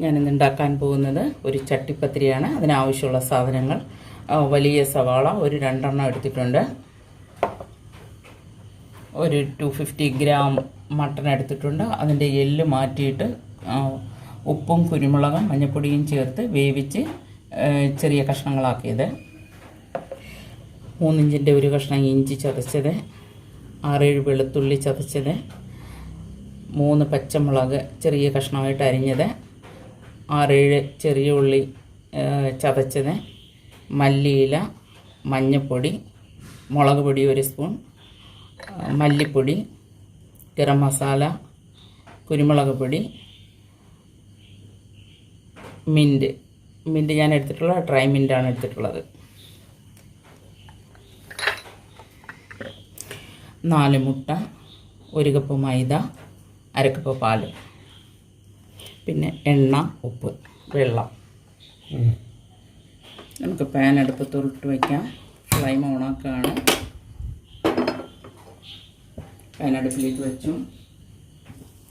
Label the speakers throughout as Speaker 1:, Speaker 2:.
Speaker 1: ഞാനിന്ന് ഉണ്ടാക്കാൻ പോകുന്നത് ഒരു ചട്ടിപ്പത്തിരിയാണ്. അതിനാവശ്യമുള്ള സാധനങ്ങൾ: വലിയ സവാള ഒരു 2 എണ്ണം എടുത്തിട്ടുണ്ട്, ഒരു 250 ഗ്രാം മട്ടൺ എടുത്തിട്ടുണ്ട്. അതിൻ്റെ എല്ല് മാറ്റിയിട്ട് ഉപ്പും കുരുമുളകും മഞ്ഞൾപ്പൊടിയും ചേർത്ത് വേവിച്ച് ചെറിയ കഷ്ണങ്ങളാക്കിയത്, 3 ഇഞ്ചിൻ്റെ ഒരു കഷ്ണം ഇഞ്ചി ചതച്ചത്, 6-7 വെളുത്തുള്ളി ചതച്ചത്, 3 പച്ചമുളക് ചെറിയ കഷ്ണമായിട്ട് അരിഞ്ഞത്, 6-7 ചെറിയ ഉള്ളി ചതച്ചത്, മല്ലിയില, മഞ്ഞൾപ്പൊടി, മുളക് പൊടി 1 സ്പൂൺ, മല്ലിപ്പൊടി, ഗരം മസാല, കുരുമുളക് പൊടി, മിൻറ്റ് ഞാൻ എടുത്തിട്ടുള്ളത് ഡ്രൈ മിൻറ്റാണ് എടുത്തിട്ടുള്ളത്, 4 മുട്ട, 1 കപ്പ് മൈദ, 1/2 കപ്പ് പാൽ, പിന്നെ എണ്ണ, ഉപ്പ്, വെള്ളം. നമുക്ക് പാൻ അടുപ്പത്തോട്ട് വയ്ക്കാം. ഫ്ലെയിം ഓണാക്കുകയാണ്. പാൻ അടുപ്പിലേക്ക് വെച്ചു.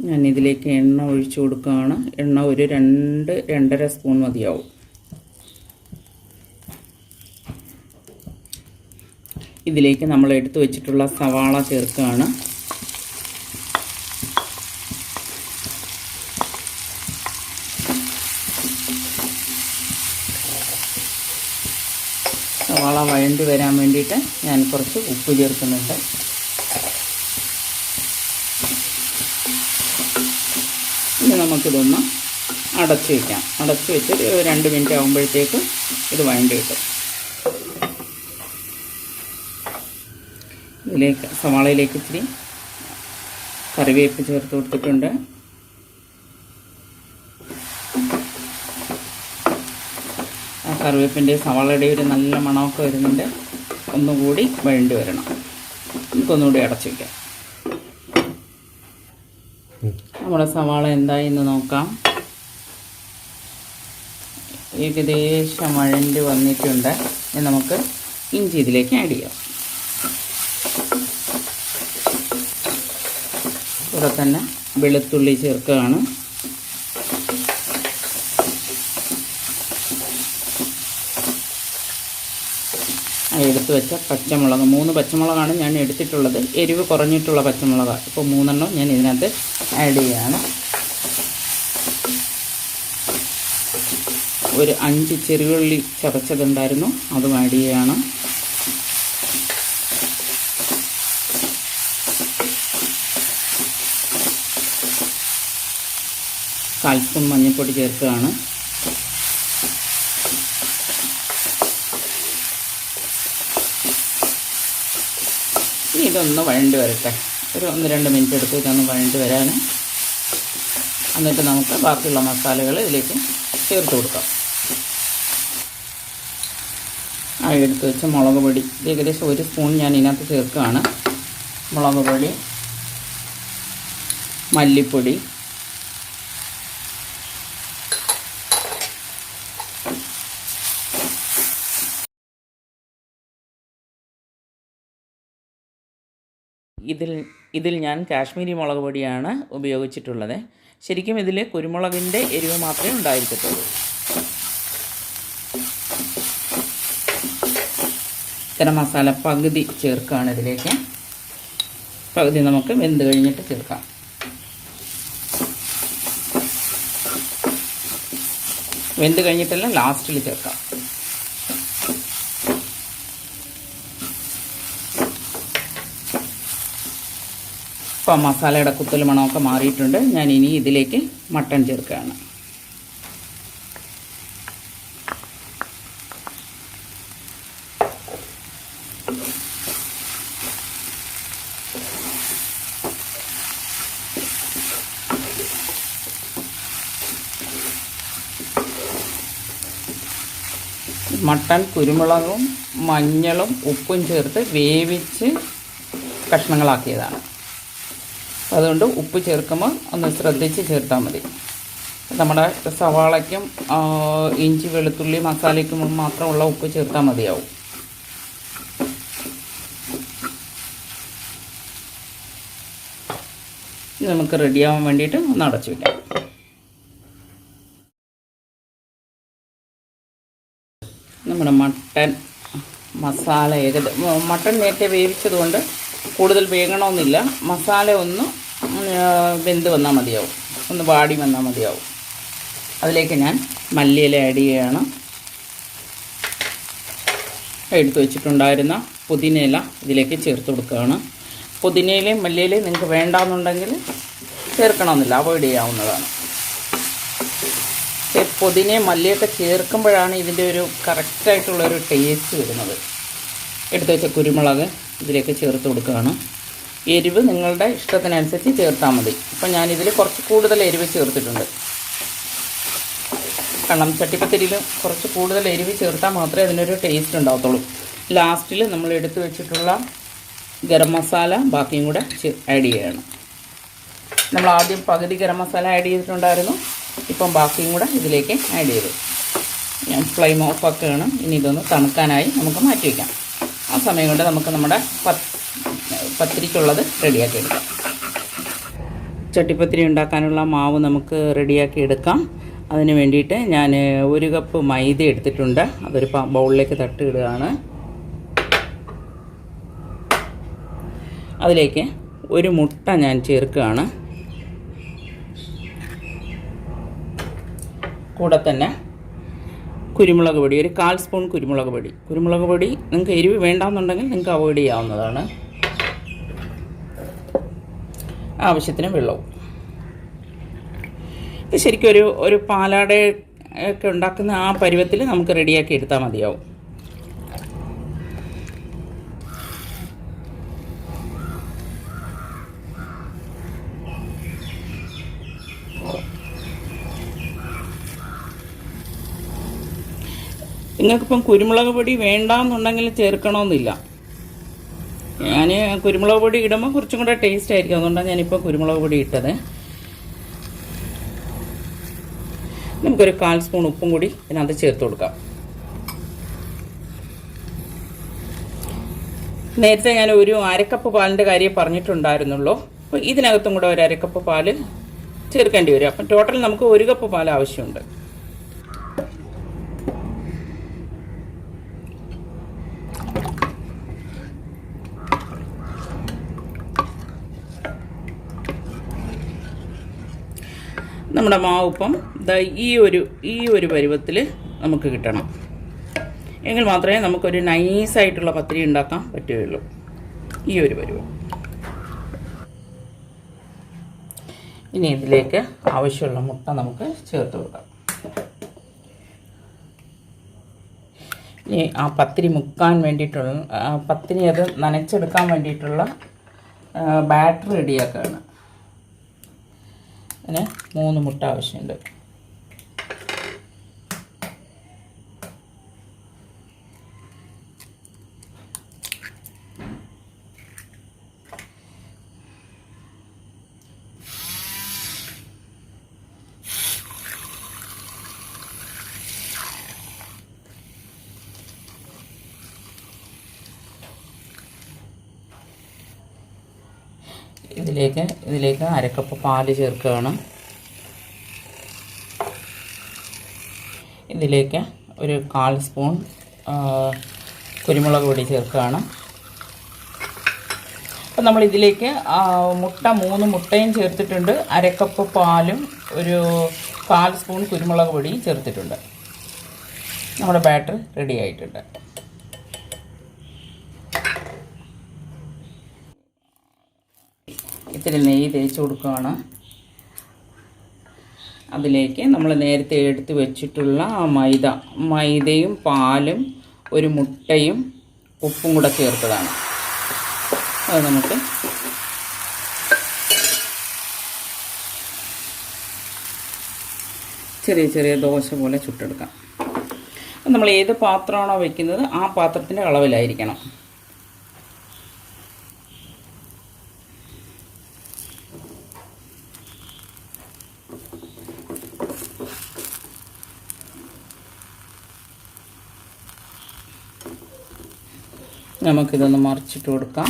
Speaker 1: ഞാൻ ഇതിലേക്ക് എണ്ണ ഒഴിച്ചു കൊടുക്കുകയാണ്. എണ്ണ ഒരു 2-2.5 സ്പൂൺ മതിയാവും. ഇതിലേക്ക് നമ്മൾ എടുത്തു വെച്ചിട്ടുള്ള സവാള ചേർക്കുകയാണ്. സവാള വഴണ്ടി വരാൻ വേണ്ടിയിട്ട് ഞാൻ കുറച്ച് ഉപ്പ് ചേർക്കുന്നുണ്ട്. ഇനി നമുക്കിതൊന്ന് അടച്ചു വയ്ക്കാം. അടച്ചു വെച്ച് 2 മിനിറ്റ് ആകുമ്പോഴത്തേക്ക് ഇത് വഴണ്ടി കിട്ടും. സവാളയിലേക്ക് ഇച്ചിരി കറിവേപ്പ് ചേർത്ത് കൊടുത്തിട്ടുണ്ട്. ആ കറിവേപ്പിൻ്റെ സവാളയുടെ ഒരു നല്ല മണമൊക്കെ വരുന്നുണ്ട്. ഒന്നുകൂടി വഴണ്ടി വരണം. നമുക്കൊന്നുകൂടി അടച്ചു വയ്ക്കാം. നമ്മുടെ സവാള എന്തായി എന്ന് നോക്കാം. ഏകദേശം വഴണ്ടി വന്നിട്ടുണ്ട്. ഇനി നമുക്ക് ഇഞ്ചി ഇതിലേക്ക് ആഡ് ചെയ്യാം. ഇവിടെ തന്നെ വെളുത്തുള്ളി ചേർക്കുകയാണ്. എടുത്തു വെച്ച പച്ചമുളക് 3 പച്ചമുളകാണ് ഞാൻ എടുത്തിട്ടുള്ളത്. എരിവ് കുറഞ്ഞിട്ടുള്ള പച്ചമുളക്. ഇപ്പോൾ 3 എണ്ണം ഞാൻ ഇതിനകത്ത് ആഡ് ചെയ്യുകയാണ്. ഒരു 5 ചെറിയുള്ളി ചതച്ചതുണ്ടായിരുന്നു, അതും ആഡ് ചെയ്യുകയാണ്. കാൽസ്യം മഞ്ഞൾപ്പൊടി ചേർക്കുകയാണ്. ഇതൊന്ന് വഴണ്ടി വരട്ടെ. ഒരു 1-2 മിനിറ്റ് എടുത്ത് ഇതൊന്ന് വഴണ്ടി വരാൻ. എന്നിട്ട് നമുക്ക് ബാക്കിയുള്ള മസാലകൾ ഇതിലേക്ക് ചേർത്ത് കൊടുക്കാം. എടുത്ത് വെച്ച മുളക് പൊടി ഏകദേശം 1 സ്പൂൺ ഞാൻ ഇതിനകത്ത് ചേർക്കുകയാണ്. മുളക് പൊടി, മല്ലിപ്പൊടി, ഇതിൽ ഞാൻ കാശ്മീരി മുളക് പൊടിയാണ് ഉപയോഗിച്ചിട്ടുള്ളത്. ശരിക്കും ഇതിൽ കുരുമുളകിൻ്റെ എരിവ് മാത്രമേ ഉണ്ടായിരിക്കത്തുള്ളൂ. ഗരം മസാല പകുതി ചേർക്കുകയാണ് ഇതിലേക്ക്. പകുതി നമുക്ക് വെന്ത് കഴിഞ്ഞിട്ട് ചേർക്കാം. വെന്ത് കഴിഞ്ഞിട്ടെല്ലാം ലാസ്റ്റിൽ ചേർക്കാം. ഇപ്പോൾ മസാലയുടെ കുത്തൽ മണമൊക്കെ മാറിയിട്ടുണ്ട്. ഞാൻ ഇനി ഇതിലേക്ക് മട്ടൺ ചേർക്കുകയാണ്. മട്ടൺ കുരുമുളകും മഞ്ഞളും ഉപ്പും ചേർത്ത് വേവിച്ച് കഷ്ണങ്ങളാക്കിയതാണ്. അതുകൊണ്ട് ഉപ്പ് ചേർക്കുമ്പോൾ ഒന്ന് ശ്രദ്ധിച്ച് ചേർത്താൽ മതി. നമ്മുടെ സവാളയ്ക്കും ഇഞ്ചി വെളുത്തുള്ളി മസാലയ്ക്കും മാത്രമുള്ള ഉപ്പ് ചേർത്താൽ മതിയാവും. നമുക്ക് റെഡിയാവാൻ വേണ്ടിയിട്ട് ഒന്ന് അടച്ചു വയ്ക്കാം. മസാല മട്ടൺ നേരത്തെ വേവിച്ചതുകൊണ്ട് കൂടുതൽ വേകണമെന്നില്ല. മസാല ഒന്ന് വെന്ത് വന്നാൽ മതിയാവും, ഒന്ന് വാടി വന്നാൽ മതിയാവും. അതിലേക്ക് ഞാൻ മല്ലിയില ആഡ് ചെയ്യുകയാണ്. എടുത്തു വെച്ചിട്ടുണ്ടായിരുന്ന പുതിനയില ഇതിലേക്ക് ചേർത്ത് കൊടുക്കുകയാണ്. പുതിനയിലയും മല്ലിയിലയും നിങ്ങൾക്ക് വേണ്ടാന്നുണ്ടെങ്കിൽ ചേർക്കണമെന്നില്ല, അവോയ്ഡ് ചെയ്യാവുന്നതാണ്. പുതിനയും മല്ലിയൊക്കെ ചേർക്കുമ്പോഴാണ് ഇതിൻ്റെ ഒരു കറക്റ്റായിട്ടുള്ളൊരു ടേസ്റ്റ് വരുന്നത്. എടുത്ത് വെച്ച കുരുമുളക് ഇതിലേക്ക് ചേർത്ത് കൊടുക്കുകയാണ്. എരിവ് നിങ്ങളുടെ ഇഷ്ടത്തിനനുസരിച്ച് ചേർത്താൽ മതി. ഇപ്പം ഞാനിതിൽ കുറച്ച് കൂടുതൽ എരിവ് ചേർത്തിട്ടുണ്ട്. കാരണം ചട്ടിപ്പത്തിരിയിൽ കുറച്ച് കൂടുതൽ എരിവ് ചേർത്താൽ മാത്രമേ അതിനൊരു ടേസ്റ്റ് ഉണ്ടാകത്തുള്ളൂ. ലാസ്റ്റിൽ നമ്മൾ എടുത്ത് വെച്ചിട്ടുള്ള ഗരം മസാല ബാക്കിയും കൂടെ ആഡ് ചെയ്യുകയാണ്. നമ്മൾ ആദ്യം പകുതി ഗരം മസാല ആഡ് ചെയ്തിട്ടുണ്ടായിരുന്നു, ഇപ്പം ബാക്കിയും കൂടെ ഇതിലേക്ക് ആഡ് ചെയ്തു. ഞാൻ ഫ്ലെയിം ഓഫ് ആക്കുകയാണ്. ഇനി ഇതൊന്ന് തണുക്കാനായി നമുക്ക് മാറ്റി വയ്ക്കാം. ആ സമയം കൊണ്ട് നമുക്ക് നമ്മുടെ പത്തിരിക്കുള്ളത് റെഡിയാക്കി എടുക്കാം. ചട്ടിപ്പത്തിരി ഉണ്ടാക്കാനുള്ള മാവ് നമുക്ക് റെഡിയാക്കി എടുക്കാം. അതിന് വേണ്ടിയിട്ട് ഞാൻ 1 കപ്പ് മൈദ എടുത്തിട്ടുണ്ട്. അതൊരു ബൗളിലേക്ക് തട്ടിയിടുകയാണ്. അതിലേക്ക് 1 മുട്ട ഞാൻ ചേർക്കുകയാണ്. കൂടെ തന്നെ കുരുമുളക് പൊടി, ഒരു 1/4 സ്പൂൺ കുരുമുളക് പൊടി. കുരുമുളക് പൊടി നിങ്ങൾക്ക് എരിവ് വേണ്ടാന്നുണ്ടെങ്കിൽ നിങ്ങൾക്ക് അവോയ്ഡ് ചെയ്യാവുന്നതാണ്. ആവശ്യത്തിന് വെള്ളവും. ഇത് ശരിക്കും ഒരു പാലാട ഒക്കെ ഉണ്ടാക്കുന്ന ആ പരുവത്തിൽ നമുക്ക് റെഡിയാക്കി എടുത്താൽ മതിയാവും. നിങ്ങൾക്കിപ്പം കുരുമുളക് പൊടി വേണ്ടാന്നുണ്ടെങ്കിൽ ചേർക്കണമെന്നില്ല. ഞാൻ കുരുമുളക് പൊടി ഇടുമ്പോൾ കുറച്ചും കൂടെ ടേസ്റ്റ് ആയിരിക്കും, അതുകൊണ്ടാണ് ഞാനിപ്പോൾ കുരുമുളക് പൊടി ഇട്ടത്. നമുക്കൊരു 1/4 സ്പൂൺ ഉപ്പും കൂടി ഇതിനകത്ത് ചേർത്ത് കൊടുക്കാം. നേരത്തെ ഞാൻ ഒരു 1/2 കപ്പ് പാലിൻ്റെ കാര്യം പറഞ്ഞിട്ടുണ്ടായിരുന്നുള്ളൂ. അപ്പോൾ ഇതിനകത്തും കൂടെ ഒരു 1/2 കപ്പ് പാല് ചേർക്കേണ്ടി വരും. അപ്പം ടോട്ടൽ നമുക്ക് 1 കപ്പ് പാൽ ആവശ്യമുണ്ട്. നമ്മുടെ മാവിപ്പം ഈ ഒരു പരുവത്തിൽ നമുക്ക് കിട്ടണം. എങ്കിൽ മാത്രമേ നമുക്കൊരു നൈസായിട്ടുള്ള പത്തിരി ഉണ്ടാക്കാൻ പറ്റുകയുള്ളൂ. ഈ ഒരു പരുവം. ഇനി ഇതിലേക്ക് ആവശ്യമുള്ള മുട്ട നമുക്ക് ചേർത്ത് കൊടുക്കാം. ഇനി ആ പത്തിരി മുക്കാൻ വേണ്ടിയിട്ടുള്ള പത്തിരി അത് നനച്ചെടുക്കാൻ വേണ്ടിയിട്ടുള്ള ബാറ്റർ റെഡിയാക്കുകയാണ്. അതിന് 3 മുട്ട ആവശ്യമുണ്ട്. ഇതിലേക്ക് 1/2 കപ്പ് പാല് ചേർക്കുകയാണ്. ഇതിലേക്ക് ഒരു 1/4 സ്പൂൺ കുരുമുളക് പൊടി ചേർക്കുകയാണ്. അപ്പം നമ്മളിതിലേക്ക് 3 മുട്ടയും ചേർത്തിട്ടുണ്ട്, 1/2 കപ്പ് പാലും ഒരു 1/4 സ്പൂൺ കുരുമുളക് പൊടിയും ചേർത്തിട്ടുണ്ട്. നമ്മുടെ ബാറ്റർ റെഡി ആയിട്ടുണ്ട്. ഇത്തിരി നെയ്യ് തേച്ച് കൊടുക്കുകയാണ്. അതിലേക്ക് നമ്മൾ നേരത്തെ എടുത്ത് വെച്ചിട്ടുള്ള മൈദയും പാലും 1 മുട്ടയും ഉപ്പും കൂടെ ചേർത്തതാണ്. അത് നമുക്ക് ചെറിയ ദോശ പോലെ ചുട്ടെടുക്കാം. നമ്മൾ ഏത് പാത്രമാണോ വയ്ക്കുന്നത് ആ പാത്രത്തിൻ്റെ അളവിലായിരിക്കണം. നമുക്കിതൊന്ന് മറിച്ചിട്ട് കൊടുക്കാം.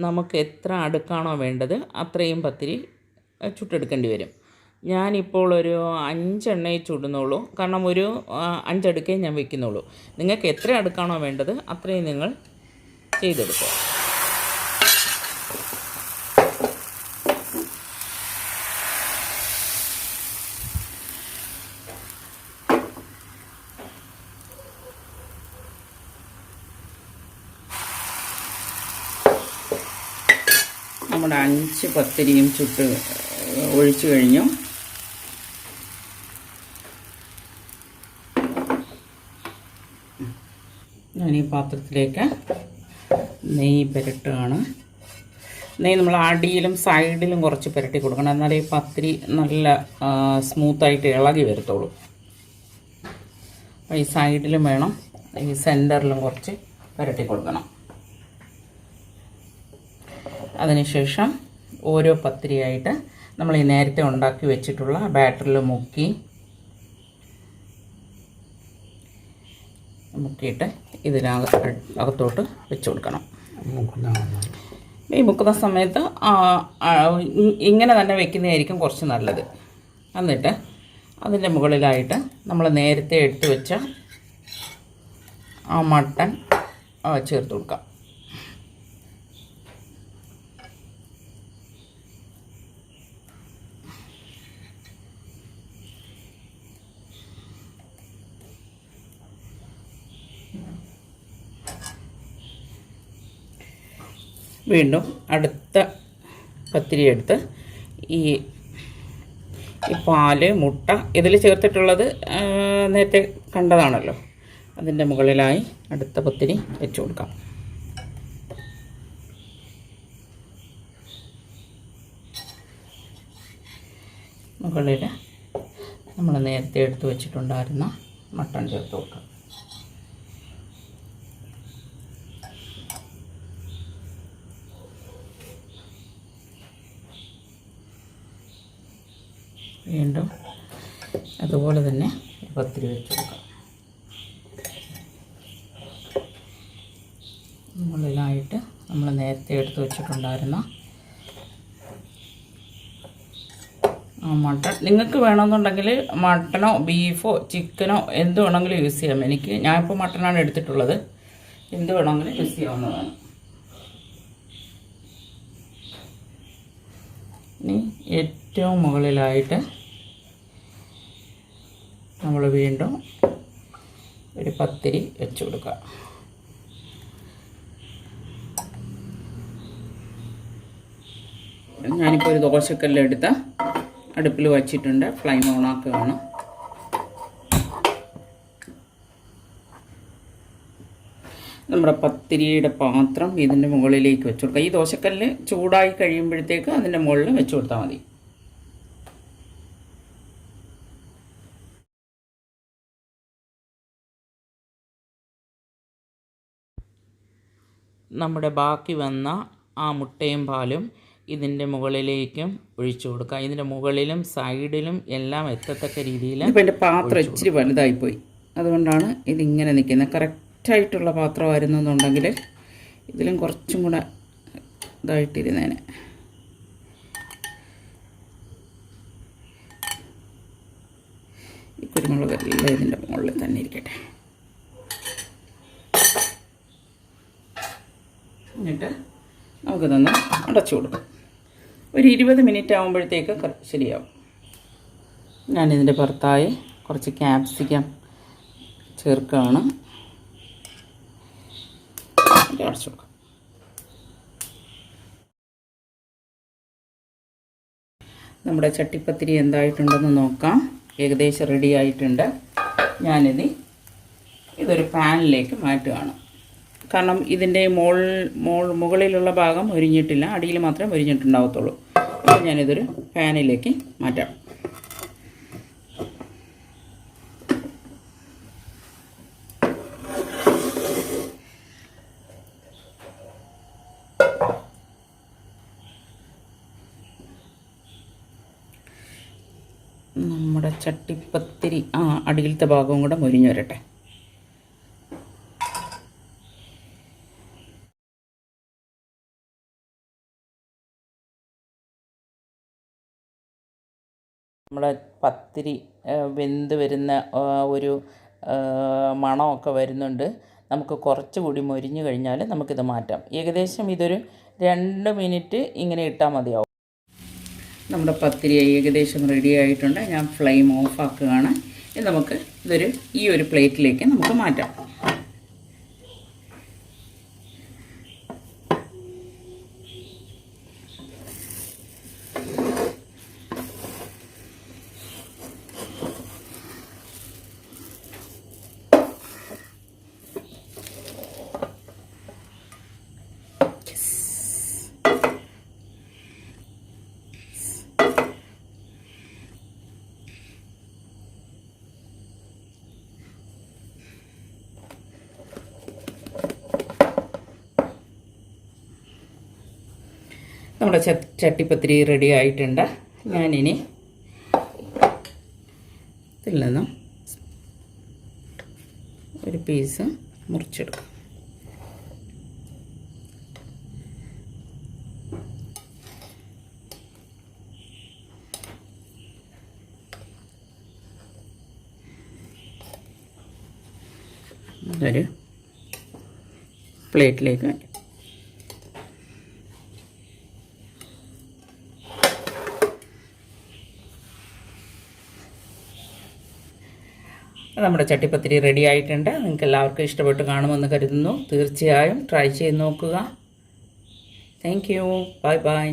Speaker 1: നമുക്ക് എത്ര അടുക്കാണോ വേണ്ടത് അത്രയും പത്തിരി ചുട്ടെടുക്കേണ്ടി വരും. ഞാനിപ്പോൾ ഒരു 5 എണ്ണയെ ചുടുന്നുള്ളൂ, കാരണം ഒരു 5 അടുക്കേ ഞാൻ വെക്കുന്നുള്ളൂ. നിങ്ങൾക്ക് എത്ര അടുക്കാണോ വേണ്ടത് അത്രയും നിങ്ങൾ ചെയ്തെടുക്കുക. നമ്മുടെ 5 പത്തിരിയും ചുട്ട് ഒഴിച്ചു കഴിഞ്ഞു. ഞാൻ ഈ പാത്രത്തിലേക്ക് നെയ്യ് പുരട്ടുകയാണ്. നെയ്യ് നമ്മൾ അടിയിലും സൈഡിലും കുറച്ച് പുരട്ടി കൊടുക്കണം, എന്നാലേ ഈ പത്തിരി നല്ല സ്മൂത്തായിട്ട് ഇളകി വരത്തുള്ളൂ. അപ്പോൾ ഈ സൈഡിലും വേണം, ഈ സെൻറ്ററിലും കുറച്ച് പുരട്ടി കൊടുക്കണം. അതിനുശേഷം ഓരോ പത്തിരിയായിട്ട് നമ്മൾ ഈ നേരത്തെ ഉണ്ടാക്കി വെച്ചിട്ടുള്ള ബാറ്ററിൽ മുക്കിയിട്ട് ഇതിനകത്തോട്ട് വെച്ച് കൊടുക്കണം. ഈ മുക്കുന്ന സമയത്ത് ഇങ്ങനെ തന്നെ വെക്കുന്നതായിരിക്കും കുറച്ച് നല്ലത്. എന്നിട്ട് അതിൻ്റെ മുകളിലായിട്ട് നമ്മൾ നേരത്തെ എടുത്തു വെച്ച ആ മട്ടൻ ചേർത്ത് കൊടുക്കാം. വീണ്ടും അടുത്ത പത്തിരി എടുത്ത് ഈ പാല്, മുട്ട ഇതിൽ ചേർത്തിട്ടുള്ളത് നേരത്തെ കണ്ടതാണല്ലോ, അതിൻ്റെ മുകളിലായി അടുത്ത പത്തിരി വെച്ച് കൊടുക്കാം. മുകളിൽ നമ്മൾ നേരത്തെ എടുത്ത് വെച്ചിട്ടുണ്ടായിരുന്ന മട്ടൺ ചേർത്ത് കൊടുക്കാം. വീണ്ടും അതുപോലെ തന്നെ പത്തിരി വെച്ച് കൊടുക്കാം. മുകളിലായിട്ട് നമ്മൾ നേരത്തെ എടുത്ത് വെച്ചിട്ടുണ്ടായിരുന്ന മട്ടൺ, നിങ്ങൾക്ക് വേണമെന്നുണ്ടെങ്കിൽ മട്ടനോ ബീഫോ ചിക്കനോ എന്ത് വേണമെങ്കിലും യൂസ് ചെയ്യാം. ഞാനിപ്പോൾ മട്ടനാണ് എടുത്തിട്ടുള്ളത്, എന്ത് വേണമെങ്കിലും യൂസ് ചെയ്യാവുന്നതാണ്. ഇനി ഏറ്റവും മുകളിലായിട്ട് നമ്മൾ വീണ്ടും ഒരു പത്തിരി വെച്ച് കൊടുക്കുക. ഞാനിപ്പോൾ ഒരു ദോശക്കല്ലെടുത്ത് അടുപ്പിൽ വച്ചിട്ടുണ്ട്, ഫ്ലെയിം ഓണാക്കുകയാണ്. നമ്മുടെ പത്തിരിയുടെ പാത്രം ഇതിൻ്റെ മുകളിലേക്ക് വെച്ച് കൊടുക്കുക. ഈ ദോശക്കല്ല് ചൂടായി കഴിയുമ്പോഴത്തേക്ക് അതിൻ്റെ മുകളിൽ വെച്ച് കൊടുത്താൽ മതി. നമ്മുടെ ബാക്കി വന്ന ആ മുട്ടയും പാലും ഇതിൻ്റെ മുകളിലേക്കും ഒഴിച്ചു കൊടുക്കുക. ഇതിൻ്റെ മുകളിലും സൈഡിലും എല്ലാം എത്തത്തക്ക രീതിയിൽ. ഇപ്പം എൻ്റെ പാത്രം ഇച്ചിരി വലുതായിപ്പോയി, അതുകൊണ്ടാണ് ഇതിങ്ങനെ നിൽക്കുന്നത്. കറക്റ്റായിട്ടുള്ള പാത്രമായിരുന്നു എന്നുണ്ടെങ്കിൽ ഇതിലും കുറച്ചും കൂടെ ഇതായിട്ടിരുന്നേനെ. ഈ കുരുമുളകെല്ലാം ഇതിൻ്റെ മുകളിൽ തന്നെ ഇരിക്കട്ടെ. എന്നിട്ട് നമുക്കിതൊന്ന് അടച്ചു കൊടുക്കാം. ഒരു 20 മിനിറ്റ് ആകുമ്പോഴത്തേക്ക് ശരിയാവും. ഞാനിതിൻ്റെ പുറത്തായി കുറച്ച് ക്യാപ്സിക്കം ചേർക്കുകയാണ്. അടച്ചു കൊടുക്കാം. നമ്മുടെ ചട്ടിപ്പത്തിരി എന്തായിട്ടുണ്ടെന്ന് നോക്കാം. ഏകദേശം റെഡി ആയിട്ടുണ്ട്. ഇതൊരു പാനിലേക്ക് മാറ്റുകയാണ്. കാരണം ഇതിൻ്റെ മുകളിലുള്ള ഭാഗം ഒരിഞ്ഞിട്ടില്ല, അടിയിൽ മാത്രമേ ഒരിഞ്ഞിട്ടുണ്ടാവത്തുള്ളൂ. അപ്പോൾ ഞാനിതൊരു പാനിലേക്ക് മാറ്റാം. നമ്മുടെ ചട്ടിപ്പത്തിരി അടിയിലത്തെ ഭാഗവും കൂടെ മൊരിഞ്ഞ് വരട്ടെ. നമ്മുടെ പത്തിരി വെന്ത് വരുന്ന ഒരു മണമൊക്കെ വരുന്നുണ്ട്. നമുക്ക് കുറച്ചുകൂടി മൊരിഞ്ഞു കഴിഞ്ഞാൽ നമുക്കിത് മാറ്റാം. ഏകദേശം ഇതൊരു 2 മിനിറ്റ് ഇങ്ങനെ ഇട്ടാൽ മതിയാവും. നമ്മുടെ പത്തിരി ഏകദേശം റെഡി ആയിട്ടുണ്ട്. ഞാൻ ഫ്ലെയിം ഓഫ് ആക്കുകയാണ്. ഇനി നമുക്ക് ഈ ഒരു പ്ലേറ്റിലേക്ക് നമുക്ക് മാറ്റാം. നമ്മുടെ ചട്ടിപ്പത്തിരി റെഡി ആയിട്ടുണ്ട്. ഞാനിനി ഇതിൽ നിന്നും ഒരു പീസ് മുറിച്ചെടുക്കും. ഇതൊരു പ്ലേറ്റിലേക്ക് നമ്മുടെ ചട്ടിപ്പത്തിരി റെഡി ആയിട്ടുണ്ട്. നിങ്ങൾക്ക് എല്ലാവർക്കും ഇഷ്ടപ്പെട്ട് കാണുമെന്ന് കരുതുന്നു. തീർച്ചയായും ട്രൈ ചെയ്ത് നോക്കുക. Thank you. Bye bye.